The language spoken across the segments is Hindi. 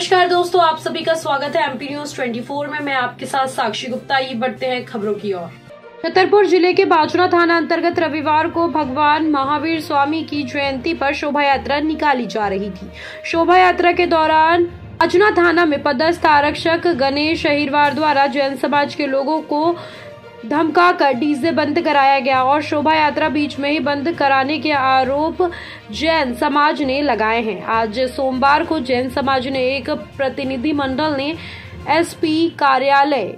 नमस्कार दोस्तों, आप सभी का स्वागत है एमपी न्यूज 24 में। मैं आपके साथ साक्षी गुप्ता। ये बढ़ते हैं खबरों की ओर। छतरपुर जिले के बाजना थाना अंतर्गत रविवार को भगवान महावीर स्वामी की जयंती पर शोभा यात्रा निकाली जा रही थी। शोभा यात्रा के दौरान बाजना थाना में पदस्थ आरक्षक गणेश अहिरवार द्वारा जैन समाज के लोगों को धमकाकर डीजे बंद कराया गया और शोभा यात्रा बीच में ही बंद कराने के आरोप जैन समाज ने लगाए हैं। आज सोमवार को जैन समाज ने एक प्रतिनिधि मंडल ने एसपी कार्यालय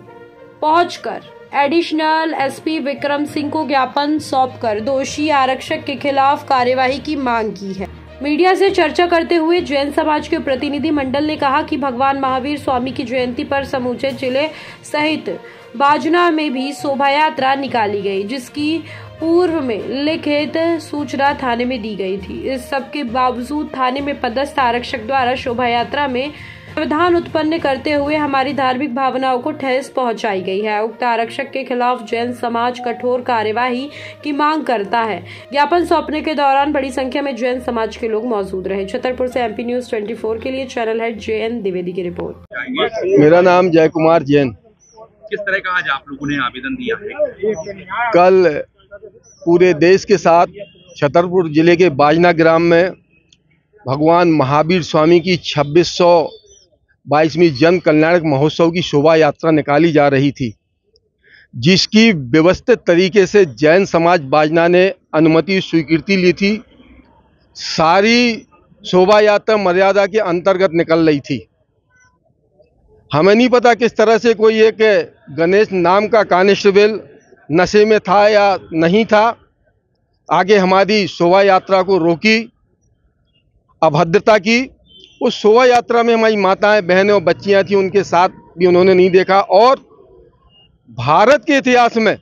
पहुंचकर एडिशनल एसपी विक्रम सिंह को ज्ञापन सौंपकर दोषी आरक्षक के खिलाफ कार्यवाही की मांग की है। मीडिया से चर्चा करते हुए जैन समाज के प्रतिनिधि मंडल ने कहा कि भगवान महावीर स्वामी की जयंती पर समूचे जिले सहित बाजना में भी शोभा यात्रा निकाली गई, जिसकी पूर्व में लिखित सूचना थाने में दी गई थी। इस सब के बावजूद थाने में पदस्थ आरक्षक द्वारा शोभा यात्रा में व्यवधान उत्पन्न करते हुए हमारी धार्मिक भावनाओं को ठेस पहुंचाई गई है। उक्त आरक्षक के खिलाफ जैन समाज कठोर कार्यवाही की मांग करता है। ज्ञापन सौंपने के दौरान बड़ी संख्या में जैन समाज के लोग मौजूद रहे। छतरपुर से एमपी न्यूज 24 के लिए चैनल हेड JN द्विवेदी की रिपोर्ट। मेरा नाम जय कुमार जैन। किस तरह का आज आप लोगों ने आवेदन दिया है? कल पूरे देश के साथ छतरपुर जिले के बाजना ग्राम में भगवान महावीर स्वामी की 2622वीं जन कल्याणक महोत्सव की शोभा यात्रा निकाली जा रही थी, जिसकी व्यवस्थित तरीके से जैन समाज बाजना ने अनुमति स्वीकृति ली थी। सारी शोभा यात्रा मर्यादा के अंतर्गत निकल रही थी। हमें नहीं पता किस तरह से कोई एक गणेश नाम का कांस्टेबल नशे में था या नहीं था, आगे हमारी शोभा यात्रा को रोकी, अभद्रता की। उस शोभा यात्रा में हमारी माताएं बहनें और बच्चियां थी, उनके साथ भी उन्होंने नहीं देखा। और भारत के इतिहास में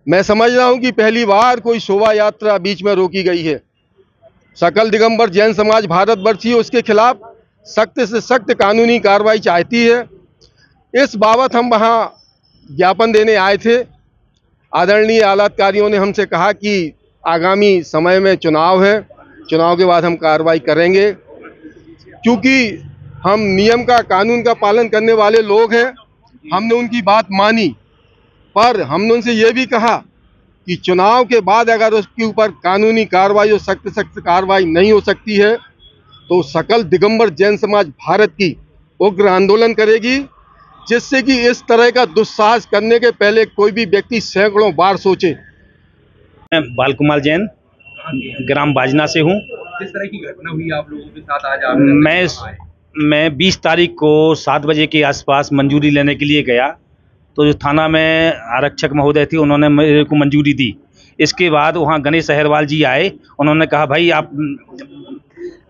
मैं समझ रहा हूं कि पहली बार कोई शोभा यात्रा बीच में रोकी गई है। सकल दिगंबर जैन समाज भारतवर्षीय उसके खिलाफ सख्त से सख्त कानूनी कार्रवाई चाहती है। इस बाबत हम वहाँ ज्ञापन देने आए थे। आदरणीय आलाधिकारियों ने हमसे कहा कि आगामी समय में चुनाव है, चुनाव के बाद हम कार्रवाई करेंगे। क्योंकि हम नियम का कानून का पालन करने वाले लोग हैं, हमने उनकी बात मानी, पर हमने उनसे ये भी कहा कि चुनाव के बाद अगर उसके ऊपर कानूनी कार्रवाई और सख्त कार्रवाई नहीं हो सकती है तो सकल दिगंबर जैन समाज भारत की उग्र आंदोलन करेगी, जिससे कि इस तरह का दुस्साहस करने के पहले कोई भी व्यक्ति सैकड़ों बार सोचे। मैं बाल कुमार जैन ग्राम बाजना से हूँ। किस तरह की घटना हुई आप लोगों के साथ आज? मैं 20 तारीख को 7 बजे के आसपास मंजूरी लेने के लिए गया, तो जो थाना में आरक्षक महोदय थी उन्होंने मेरे को मंजूरी दी। इसके बाद वहाँ गणेश अहिरवार जी आए, उन्होंने कहा भाई आप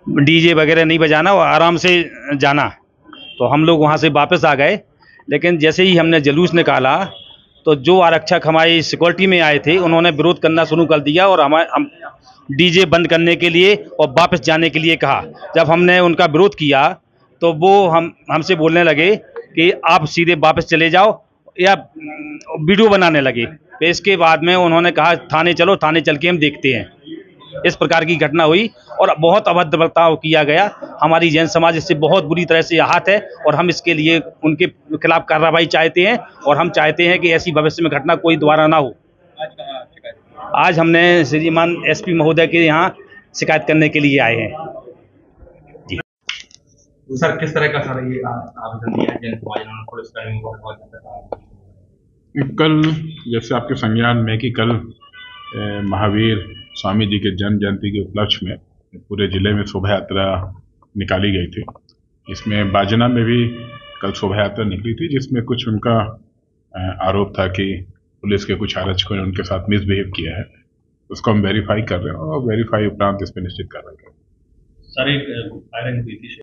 डीजे वगैरह नहीं बजाना और आराम से जाना। तो हम लोग वहाँ से वापस आ गए। लेकिन जैसे ही हमने जुलूस निकाला तो जो आरक्षक हमारी सिक्योरिटी में आए थे उन्होंने विरोध करना शुरू कर दिया और हम डीजे बंद करने के लिए और वापस जाने के लिए कहा। जब हमने उनका विरोध किया तो वो हमसे बोलने लगे कि आप सीधे वापस चले जाओ या वीडियो बनाने लगे। तो इसके बाद में उन्होंने कहा थाने चलो, थाने चल के हम देखते हैं। इस प्रकार की घटना हुई और बहुत अभद्र बर्ताव किया गया। हमारी जैन समाज इससे बहुत बुरी तरह से आहत है और हम इसके लिए उनके खिलाफ कार्रवाई चाहते हैं और हम चाहते हैं कि ऐसी भविष्य में घटना कोई दोबारा ना हो। आज हमने श्रीमान एसपी महोदय के यहाँ शिकायत करने के लिए आए हैं। जी सर, किस तरह का ये आवेदन दिया जैन समाज ने पुलिसकर्मियों को? कल जैसे आपके संज्ञान में कि कल महावीर स्वामी जी के जन्म जयंती के उपलक्ष्य में पूरे जिले में शोभा यात्रा निकाली गई थी। इसमें बाजना में भी कल शोभा यात्रा निकली थी, जिसमें कुछ उनका आरोप था कि पुलिस के कुछ आरक्षकों ने उनके साथ मिसबिहेव किया है। उसको हम वेरीफाई कर रहे हैं और वेरीफाई उपरांत इस पर निश्चित कार्रवाई करेंगे। सर, एक फायरिंग हुई थी।